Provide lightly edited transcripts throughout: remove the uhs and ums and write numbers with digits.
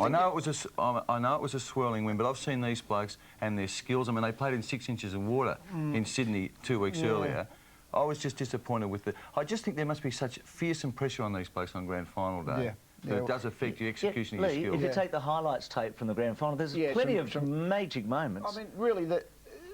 I know it was a swirling wind, but I've seen these blokes and their skills. I mean, they played in 6 inches of water in Sydney 2 weeks earlier. I was just disappointed with it. I just think there must be such fearsome pressure on these blokes on grand final day. That it does affect your execution of your skills. If you take the highlights tape from the grand final, there's plenty of magic moments. I mean, really,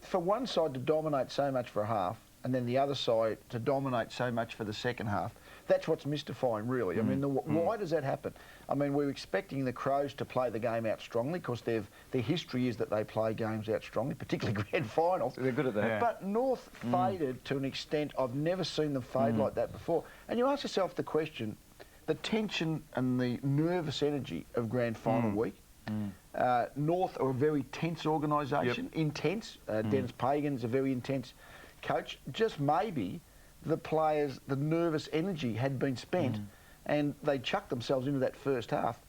for one side to dominate so much for a half, and then the other side to dominate so much for the second half, that's what's mystifying, really. I mean, why does that happen? I mean, we're expecting the Crows to play the game out strongly because their history is that they play games out strongly, particularly grand finals. They're good at that. Yeah. But North faded to an extent I've never seen them fade like that before. And you ask yourself the question, the tension and the nervous energy of grand final week. North are a very tense organisation, intense. Dennis Pagan's a very intense coach. Just maybe the players, the nervous energy had been spent and they chucked themselves into that first half.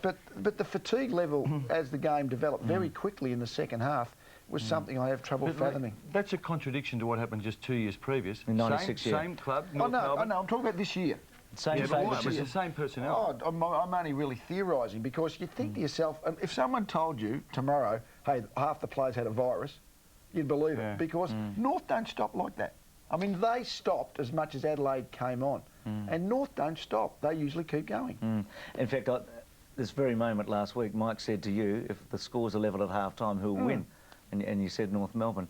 But the fatigue level as the game developed very quickly in the second half was something I have trouble fathoming. That's a contradiction to what happened just 2 years previous. In 96, same club, North Melbourne. I'm talking about this year. Same It was the same personnel. I'm only really theorising because you think to yourself, if someone told you tomorrow, hey, half the players had a virus, you'd believe it because North don't stop like that. I mean, they stopped as much as Adelaide came on, and North don't stop. They usually keep going. In fact, this very moment last week, Mike said to you, if the scores are level at half-time, who'll win? And you said North Melbourne.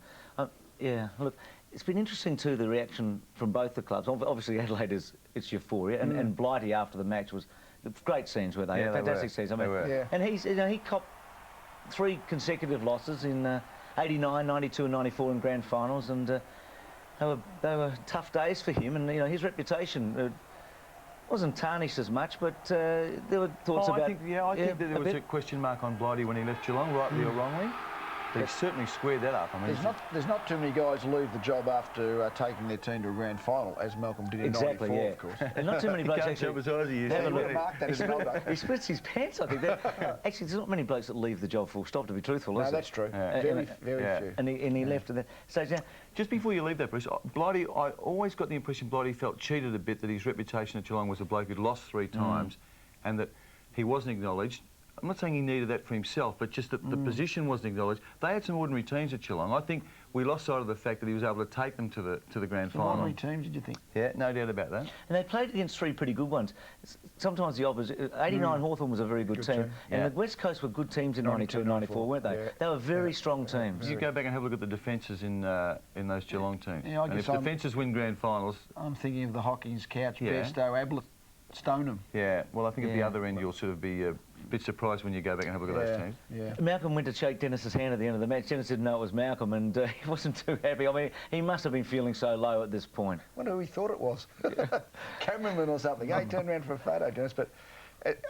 Yeah, look, it's been interesting too, the reaction from both the clubs. Obviously, Adelaide it's euphoria, and Blighty after the match was great scenes, were they? Fantastic scenes. I mean, and he copped 3 consecutive losses in 89, 92 and 94 in grand finals, and they were tough days for him, and his reputation wasn't tarnished as much, but there were thoughts about... I think that there was a question mark on Blighty when he left Geelong, rightly or wrongly. They certainly squared that up. I mean, there's not too many guys leave the job after taking their team to a grand final, as Malcolm did in '94, of course. And not too many blokes actually. He splits his pants, I think. Actually, there's not many blokes that leave the job full stop, to be truthful, is there? No, that's true. Very few. And he left. So just before you leave that, Bruce, Blighty, I always got the impression Blighty felt cheated a bit, that his reputation at Geelong was a bloke who'd lost 3 times, and that he wasn't acknowledged. I'm not saying he needed that for himself, but just that the position wasn't acknowledged. They had some ordinary teams at Geelong. I think we lost sight of the fact that he was able to take them to the grand final. Ordinary teams, did you think? Yeah, no doubt about that. And they played against 3 pretty good ones. Sometimes the opposite. 89 Hawthorn was a very good team. And the West Coast were good teams in 92 and 94, weren't they? Yeah. They were very strong teams. You go back and have a look at the defences in those Geelong teams. Yeah, and if defences win grand finals... I'm thinking of the Hawkins, Couch, Bairstow, Ablett, Stoneham. Yeah, well, I think at the other end you'll sort of be a bit surprised when you go back and have a look at those teams. Yeah. Malcolm went to shake Dennis's hand at the end of the match. Dennis didn't know it was Malcolm, and he wasn't too happy. I mean, he must have been feeling so low at this point. I wonder who he thought it was. Cameraman or something. He turned around for a photo, Dennis, but...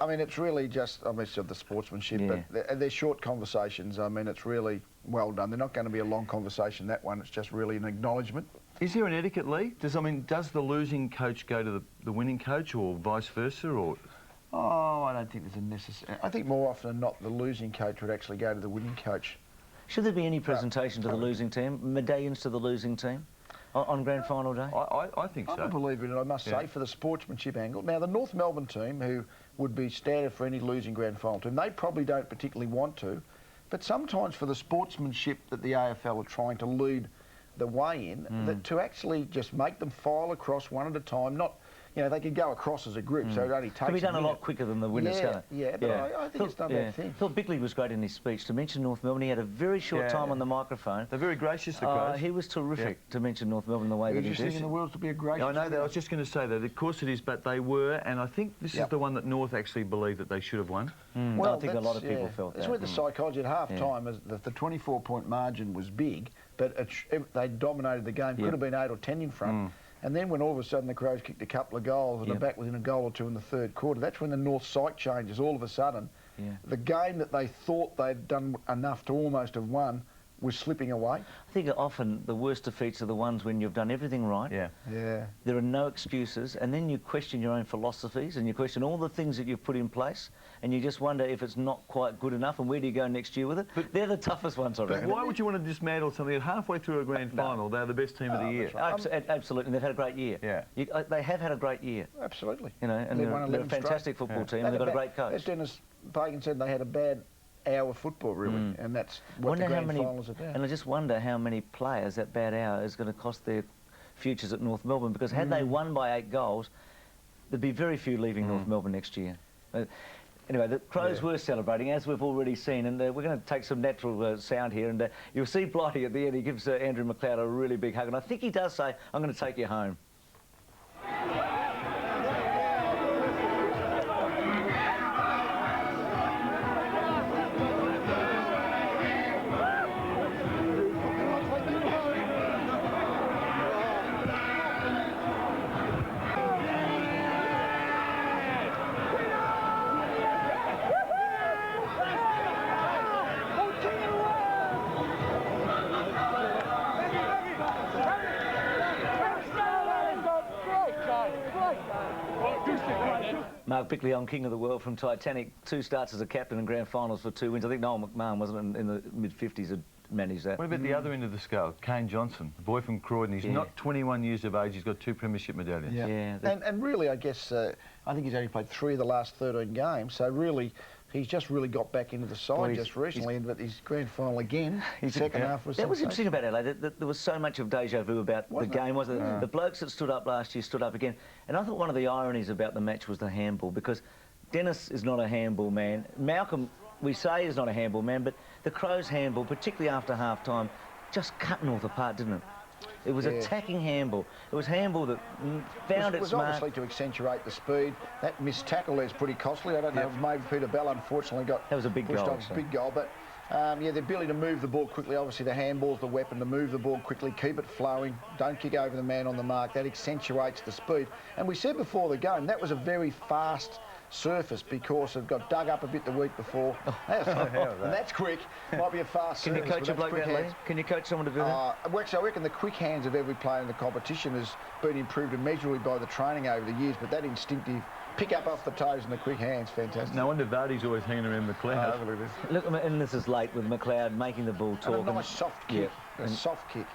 I mean, it's really just, I mean, it's the sportsmanship, but they're short conversations. I mean, it's really well done. They're not going to be a long conversation, that one. It's just really an acknowledgement. Is there an etiquette, Lee? Does the losing coach go to the winning coach, or vice versa, or...? Oh, I don't think there's a necessary... I think more often than not, the losing coach would actually go to the winning coach. Should there be any presentation to the losing team, medallions to the losing team? On grand final day? I think so. I'm a believer in it, I must say, for the sportsmanship angle. Now, the North Melbourne team, who would be standard for any losing grand final team, they probably don't particularly want to, but sometimes for the sportsmanship that the AFL are trying to lead the way in, that to actually just make them file across one at a time, not... You know, they could go across as a group, so it only takes... Could be done a lot quicker than the winners, can't it? Yeah, but I think it's done that thing. Phil Bickley was great in his speech to mention North Melbourne. He had a very short time on the microphone. They're very gracious, the Crows. He was terrific to mention North Melbourne the way that he did. In the world to be a gracious... I know that. I was just going to say that. Of course it is, but they were, and I think this is the one that North actually believed that they should have won. Well, I think a lot of people felt that. It's with the psychology at half-time. The 24-point margin was big, but they dominated the game. Could have been 8 or 10 in front. And then when all of a sudden the Crows kicked a couple of goals and are back within a goal or 2 in the third quarter, that's when the North psych changes. All of a sudden, the game that they thought they'd done enough to almost have won was slipping away. I think often the worst defeats are the ones when you've done everything right. There are no excuses, and then you question your own philosophies and you question all the things that you've put in place, and you just wonder if it's not quite good enough, and where do you go next year with it? But they're the toughest ones, I reckon. Why would you want to dismantle something that halfway through a grand final, they're the best team of the year? Absolutely, and they've had a great year. They have had a great year. Absolutely. You know, and they're a fantastic football team, and they've got a great coach. As Dennis Pagan said they had a bad hour of football, really, and that's what the grand finals are about. And I just wonder how many players that bad hour is going to cost their futures at North Melbourne, because had they won by 8 goals, there'd be very few leaving North Melbourne next year. Anyway, the Crows were celebrating, as we've already seen, and we're going to take some natural sound here, and you'll see Blighty at the end. He gives Andrew McLeod a really big hug, and I think he does say, "I'm going to take you home." Mark Bickley on King of the World from Titanic. 2 starts as a captain and grand finals for 2 wins. I think Noel McMahon, wasn't it, in the mid-50s, had managed that. What about the other end of the scale? Kane Johnson, the boy from Croydon. He's not 21 years of age. He's got 2 premiership medallions. Yeah. And really, I guess, I think he's only played 3 of the last 13 games. So really, he's just really got back into the side just recently, but his grand final again, second half was... That was interesting about Adelaide. There was so much of deja vu about the game, wasn't there? The blokes that stood up last year stood up again. And I thought one of the ironies about the match was the handball, because Dennis is not a handball man. Malcolm, we say, is not a handball man, but the Crows' handball, particularly after half-time, just cut North apart, didn't it? It was attacking handball. It was handball that found its mark. Obviously to accentuate the speed. That missed tackle there is pretty costly. I don't know if maybe Peter Bell unfortunately got that was a big pushed goal, off. Big goal, but yeah, the ability to move the ball quickly. Obviously the handball's the weapon, to move the ball quickly, keep it flowing, don't kick over the man on the mark. That accentuates the speed. And we said before the game, that was a very fast surface because it got dug up a bit the week before. And that's quick. Might be a fast surface. Can you coach a bloke that, Lee? Can you coach someone to do that? Well, actually, I reckon the quick hands of every player in the competition has been improved immeasurably by the training over the years, but that instinctive pick up off the toes and the quick hands, fantastic. No wonder Vardy's always hanging around McLeod. Look, and this is late with McLeod making the ball talk. And a nice soft kick. A soft kick,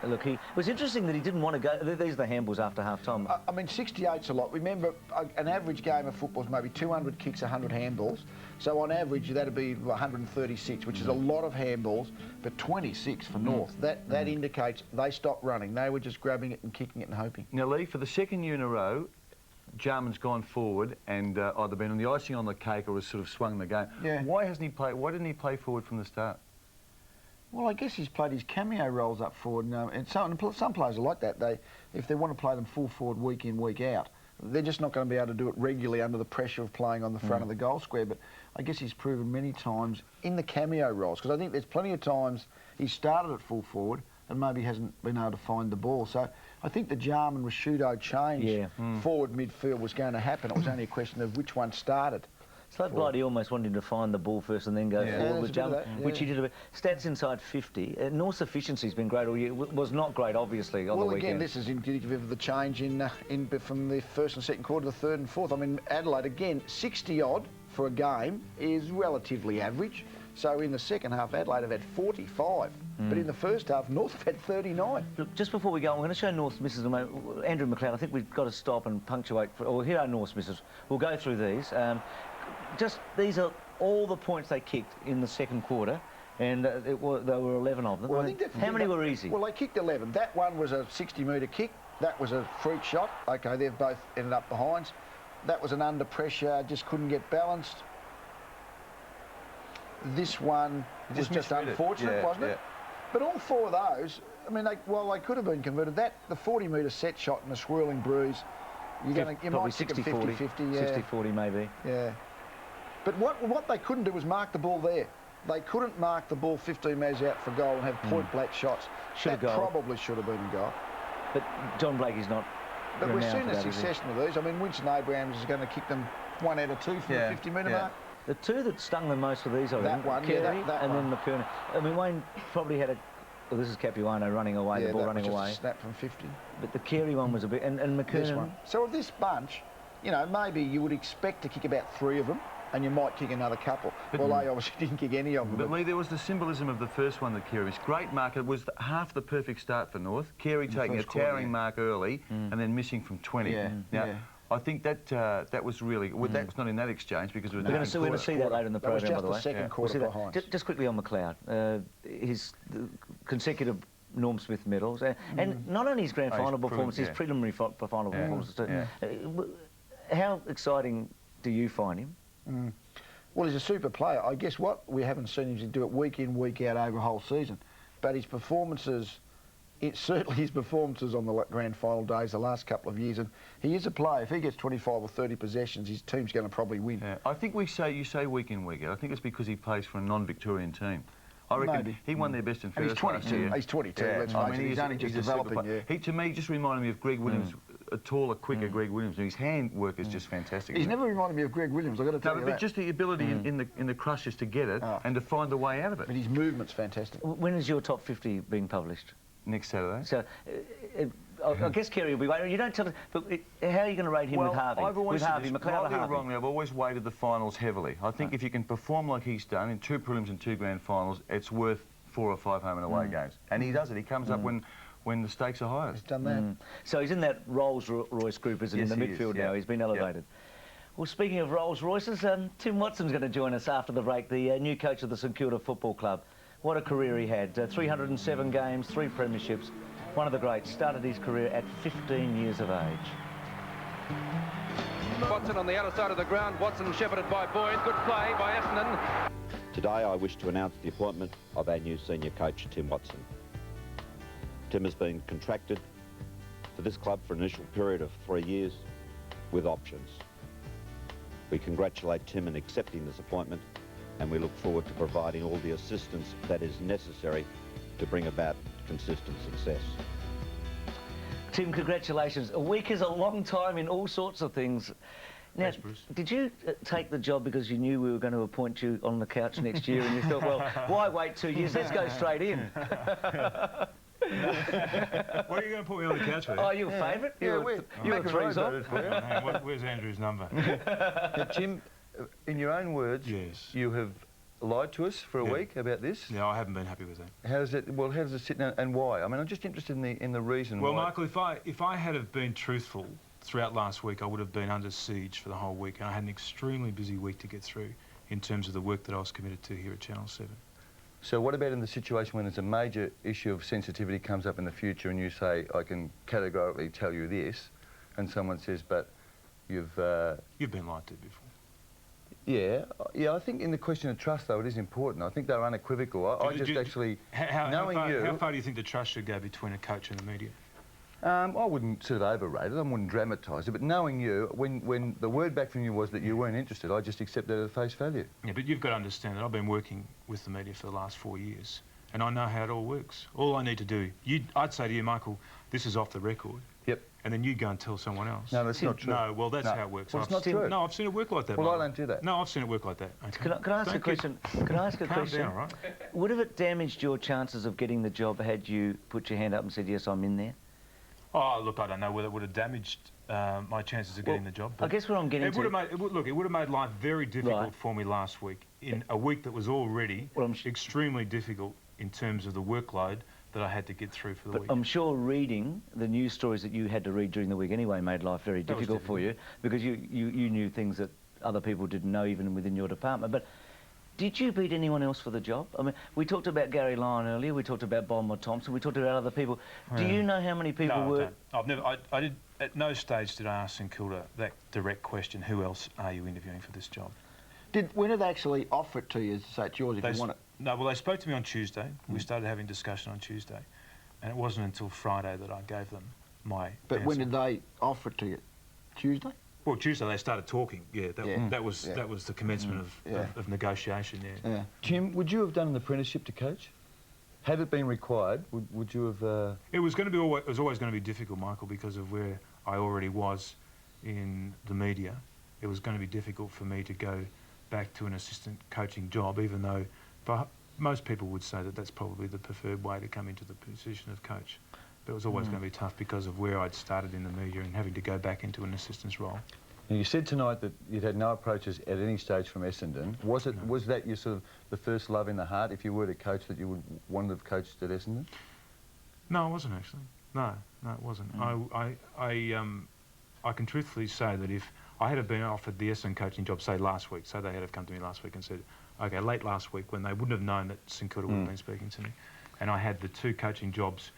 Look, it was interesting that he didn't want to go. These are the handballs after half-time. I mean, 68's a lot. Remember, an average game of football is maybe 200 kicks, 100 handballs. So on average, that'd be 136, which is a lot of handballs, but 26 for North. That indicates they stopped running. They were just grabbing it and kicking it and hoping. Now, Lee, for the second year in a row, Jarman's gone forward and either been on the icing on the cake or has sort of swung the game. Yeah. Why hasn't he played? Why didn't he play forward from the start? Well, I guess he's played his cameo roles up forward, and some players are like that. If they want to play them full forward week in, week out, they're just not going to be able to do it regularly under the pressure of playing on the front of the goal square. But I guess he's proven many times in the cameo roles, because I think there's plenty of times he started at full forward and maybe hasn't been able to find the ball. So I think the Jarman-Rashudo change forward midfield was going to happen. It was only a question of which one started. So Blighty almost wanted him to find the ball first and then go forward with Jarman, which he did a bit. Stats inside 50. North's efficiency's been great all year. Was not great, obviously, on the weekend. Well, again, this is indicative of the change from the first and second quarter to the third and fourth. I mean, Adelaide, again, 60-odd for a game is relatively average. So in the second half, Adelaide have had 45. But in the first half, North have had 39. Look, just before we go, I'm going to show North's misses in a moment. Andrew McLeod, I think we've got to stop and punctuate. Here are North's misses. We'll go through these. These are all the points they kicked in the second quarter, and there were 11 of them. Well, I think how many were easy? Well, they kicked 11. That one was a 60-metre kick. That was a freak shot. OK, they've both ended up behinds. That was an under pressure, just couldn't get balanced. This one was just unfortunate, wasn't it? But all 4 of those, I mean, they could have been converted. The 40-metre set shot and a swirling bruise, you might kick them 50-50. 60-40 maybe. Yeah. But what they couldn't do was mark the ball there. They couldn't mark the ball 15 metres out for goal and have point-blank shots. That probably should have been a goal. But John Blakey's not. But we've seen a succession of these. I mean, Winston Abrahams is going to kick them 1 out of 2 from the 50-metre mark. The 2 that stung the most for these, I think, Carey and then McKernan. I mean, Wayne probably had a... Well, this is Capuano running away, the ball running away. Just a snap from 50. But the Carey one was a bit... And McKernan... This one. So of this bunch, you know, maybe you would expect to kick about 3 of them, and you might kick another couple. Well, they obviously didn't kick any of them. But Lee, there was the symbolism of the first one that Carey was great mark. It was half the perfect start for North. Carey taking a towering mark early and then missing from 20. Now, I think that that was really... Well, that was not in that exchange because it was... We're going to see that later in the That was programme, by just the the way. second quarter We'll see behind. that. Just quickly on McLeod, his consecutive Norm Smith medals, and not only his grand final performance, his preliminary final performances too. How exciting do you find him? Well, he's a super player. I guess what we haven't seen him do it week in, week out over a whole season. But his performances, it's certainly his performances on the grand final days the last couple of years. And he is a player. If he gets 25 or 30 possessions, his team's going to probably win. Yeah. I think you say week in, week out. I think it's because he plays for a non-Victorian team. I reckon Maybe. he won their best and And fairest he's last 22. year. He's 22, Yeah. let's face it. He's only just a super developing, player. yeah. He, to me, just reminded me of Greg Williams, a taller, quicker Greg Williams. And his handwork is just fantastic. He's never reminded me of Greg Williams, I've got to tell you but that. just the ability in the crushes to get it and to find the way out of it. But his movement's fantastic. When is your top 50 being published? Next Saturday. So, I guess Kerry will be waiting. You don't tell us, but how are you going to rate him with Harvey? I've always with Harvey, said this, McLeod or rightly or Harvey? wrongly, I've always weighted the finals heavily. I think if you can perform like he's done in 2 prelims and 2 grand finals, it's worth 4 or 5 home and away games. And he does it. He comes up when the stakes are highest. He's done that. So he's in that Rolls-Royce group, isn't he, Yes, in the he is, midfield now. He's been elevated. Well, speaking of Rolls-Royces, Tim Watson's going to join us after the break, the new coach of the St Kilda Football Club. What a career he had. 307 games, 3 premierships. One of the greats. Started his career at 15 years of age. Watson on the outer side of the ground. Watson shepherded by Boyd. Good play by Essendon. Today I wish to announce the appointment of our new senior coach, Tim Watson. Tim has been contracted to this club for an initial period of 3 years with options. We congratulate Tim in accepting this appointment and we look forward to providing all the assistance that is necessary to bring about consistent success. Tim, congratulations. A week is a long time in all sorts of things. Now, Thanks, Bruce. did you take the job because you knew we were going to appoint you on the couch next year and you thought, well, why wait 2 years? Let's go straight in. What are you going to put me on the couch with? Oh, your favourite? You were 3's on. Where's Andrew's number? Now, Tim, in your own words, Yes. you have lied to us for a week about this. No, I haven't been happy with that. How does it sit now and why? I mean, I'm just interested in the reason Well, why. Michael, if I had have been truthful throughout last week, I would have been under siege for the whole week, and I had an extremely busy week to get through in terms of the work that I was committed to here at Channel 7. So what about in the situation when there's a major issue of sensitivity comes up in the future and you say, I can categorically tell you this, and someone says, but you've been lied to before. Yeah, I think in the question of trust, though, it is important. I think they're unequivocal. I just actually, knowing you... How far do you think the trust should go between a coach and the media? I wouldn't sort of overrate it, I wouldn't dramatise it, but knowing you, when the word back from you was that you weren't interested, I just accepted it at face value. Yeah, but you've got to understand that I've been working with the media for the last 4 years, and I know how it all works. All I need to do, I'd say to you, Michael, this is off the record. Yep. And then you go and tell someone else. No, that's not true. No, well, that's how it works. Well, it's not true. No, I've seen it work like that. Well, Michael. I don't do that. No, I've seen it work like that. Okay. Can I ask a question? Can I ask a question? Calm down, right? Would have it damaged your chances of getting the job had you put your hand up and said, yes, I'm in there? Oh, look, I don't know whether it would have damaged my chances of getting the job. I guess what I'm getting it would have made, it would have made life very difficult for me last week, in a week that was already extremely difficult in terms of the workload that I had to get through for the week. I'm sure reading the news stories that you had to read during the week anyway made life very difficult for you, because you knew things that other people didn't know even within your department. But did you beat anyone else for the job? I mean, we talked about Gary Lyon earlier, we talked about Bomber Thompson, we talked about other people. Do you know how many people were... No, I did, at no stage did I ask St Kilda that direct question, who else are you interviewing for this job? When did they actually offer it to you to say it's yours if you want it? No, well, they spoke to me on Tuesday. We started having discussion on Tuesday. And it wasn't until Friday that I gave them my answer. When did they offer it to you? Tuesday? Well, Tuesday they started talking. That was the commencement of negotiation. Yeah. Tim, would you have done an apprenticeship to coach? Had it been required, would you have? It was going to be always going to be difficult, Michael, because of where I already was in the media. It was going to be difficult for me to go back to an assistant coaching job, even though most people would say that that's probably the preferred way to come into the position of coach. But it was always going to be tough because of where I'd started in the media and having to go back into an assistant's role. Now, you said tonight that you'd had no approaches at any stage from Essendon. Was that your sort of the first love in the heart, if you were to coach, that you would want to have coached at Essendon? No, it wasn't actually. No, it wasn't. I can truthfully say that if I had have been offered the Essendon coaching job, say last week, so they had have come to me last week and said, okay, late last week when they wouldn't have known that St Kilda would have been speaking to me, and I had the 2 coaching jobs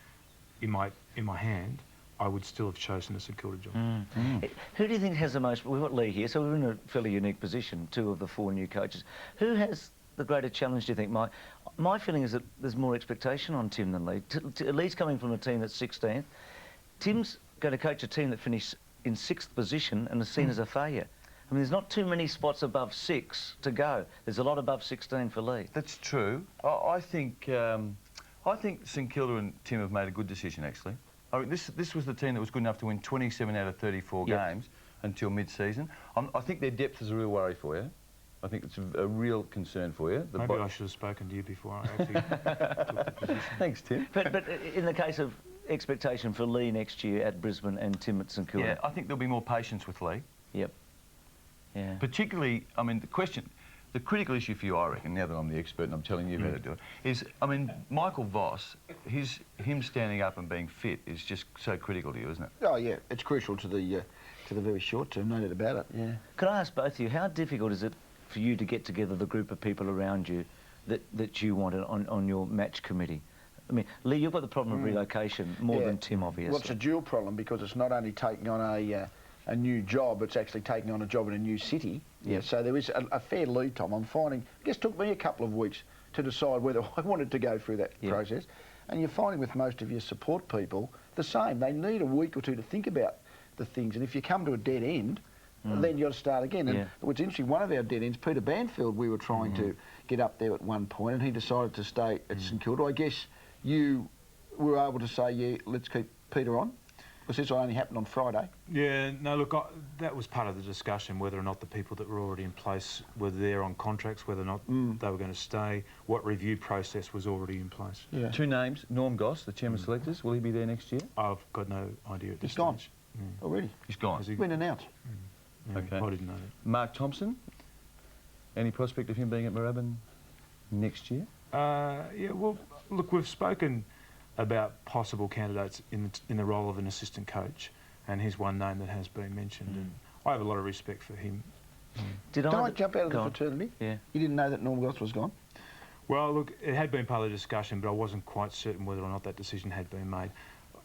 in my hand, I would still have chosen the St Kilda job. Who do you think has the most... We've got Lee here, so we're in a fairly unique position, 2 of the 4 new coaches. Who has the greater challenge, do you think, Mike? My feeling is that there's more expectation on Tim than Lee. Lee's coming from a team that's 16th. Tim's going to coach a team that finished in 6th position and is seen as a failure. I mean, there's not too many spots above 6 to go. There's a lot above 16 for Lee. That's true. I think St Kilda and Tim have made a good decision, actually. I mean, this was the team that was good enough to win 27 out of 34 games until mid-season. I think their depth is a real worry for you. I think it's a real concern for you. Maybe I should have spoken to you before I actually took the position. Thanks, Tim. But in the case of expectation for Lee next year at Brisbane and Tim at St Kilda? Yeah, I think there'll be more patience with Lee. Yep. Yeah. Particularly, I mean, the critical issue for you, I reckon, now that I'm the expert and I'm telling you how to do it, is, I mean, Michael Voss, him standing up and being fit is just so critical to you, isn't it? Oh, yeah, it's crucial to the very short term, no doubt about it, yeah. Can I ask both of you, how difficult is it for you to get together the group of people around you that you wanted on your match committee? I mean, Lee, you've got the problem of relocation more than Tim, obviously. Well, it's a dual problem because it's not only taking on a new job, it's actually taking on a job in a new city. Yeah. So there is a fair lead time. I'm finding, I guess it took me a couple of weeks to decide whether I wanted to go through that process. And you're finding with most of your support people the same. They need a week or 2 to think about the things. And if you come to a dead end, then you've got to start again. And what's interesting, one of our dead ends, Peter Banfield, we were trying to get up there at one point, and he decided to stay at St Kilda. I guess you were able to say, yeah, let's keep Peter on, because this only happened on Friday. Yeah, no, look, that was part of the discussion, whether or not the people that were already in place were there on contracts, whether or not they were going to stay, what review process was already in place. Yeah. 2 names, Norm Goss, the chairman of selectors, will he be there next year? I've got no idea at this He's gone. stage. Already? He's gone. Has he? Been announced. Yeah, Okay. I didn't know that. Mark Thompson, any prospect of him being at Moorabbin next year? Yeah, well, look, we've spoken about possible candidates in the role of an assistant coach, and he's one name that has been mentioned, and I have a lot of respect for him. Can I jump out of the fraternity? Yeah. You didn't know that Norm Goss was gone? Well, look, it had been part of the discussion, but I wasn't quite certain whether or not that decision had been made.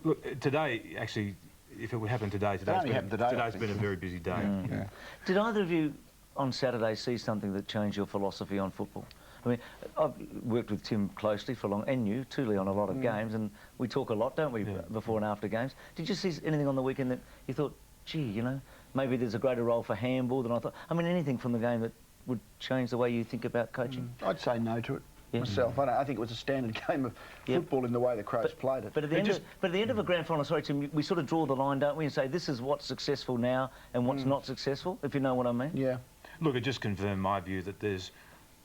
Look, today, actually, if it would happen today, today's been a very busy day. Yeah. Did either of you on Saturday see something that changed your philosophy on football? I mean, I've worked with Tim closely for long, and you, too, Lee, on a lot of games, and we talk a lot, don't we, before and after games. Did you see anything on the weekend that you thought, gee, you know, maybe there's a greater role for handball than I thought? I mean, anything from the game that would change the way you think about coaching? I'd say no to it myself. I think it was a standard game of football in the way the Crows played it. But at the end of a grand final, sorry, Tim, we sort of draw the line, don't we, and say this is what's successful now and what's not successful, if you know what I mean? Yeah. Look, it just confirmed my view that there's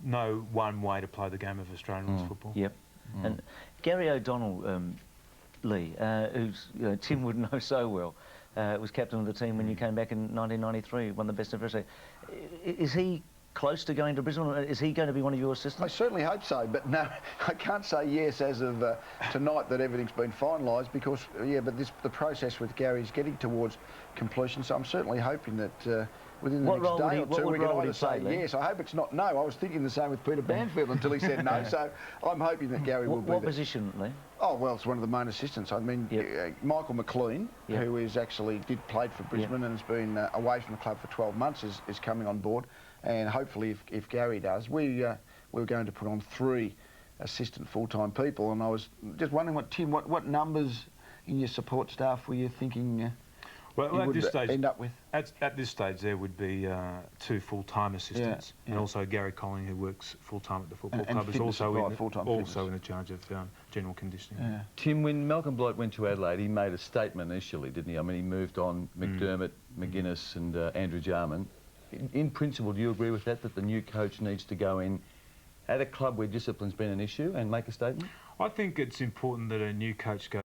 no one way to play the game of Australian rules football. Yep. And Gary O'Donnell, Lee, who's Tim would know so well, was captain of the team when you came back in 1993, won the best of Australia. Is he close to going to Brisbane? Is he going to be one of your assistants? I certainly hope so, but no, I can't say yes as of tonight that everything's been finalised because, but the process with Gary is getting towards completion, so I'm certainly hoping that within the next day or 2 we can either say yes. I hope it's not no. I was thinking the same with Peter Banfield until he said no, so I'm hoping that Gary will be there. What position, Lee? Oh, well, it's one of the main assistants. I mean, Michael McLean, who is actually played for Brisbane and has been away from the club for 12 months, is coming on board. And hopefully, if Gary does, we were going to put on 3 assistant full-time people. And I was just wondering, Tim, what numbers in your support staff were you thinking well, at this stage, end up with? At this stage, there would be 2 full-time assistants, and also Gary Colling, who works full-time at the football club, is also in the charge of general conditioning. Yeah. Tim, when Malcolm Blight went to Adelaide, he made a statement initially, didn't he? I mean, he moved on McDermott, McGuinness and Andrew Jarman. In principle, do you agree with that the new coach needs to go in at a club where discipline's been an issue and make a statement? I think it's important that a new coach goes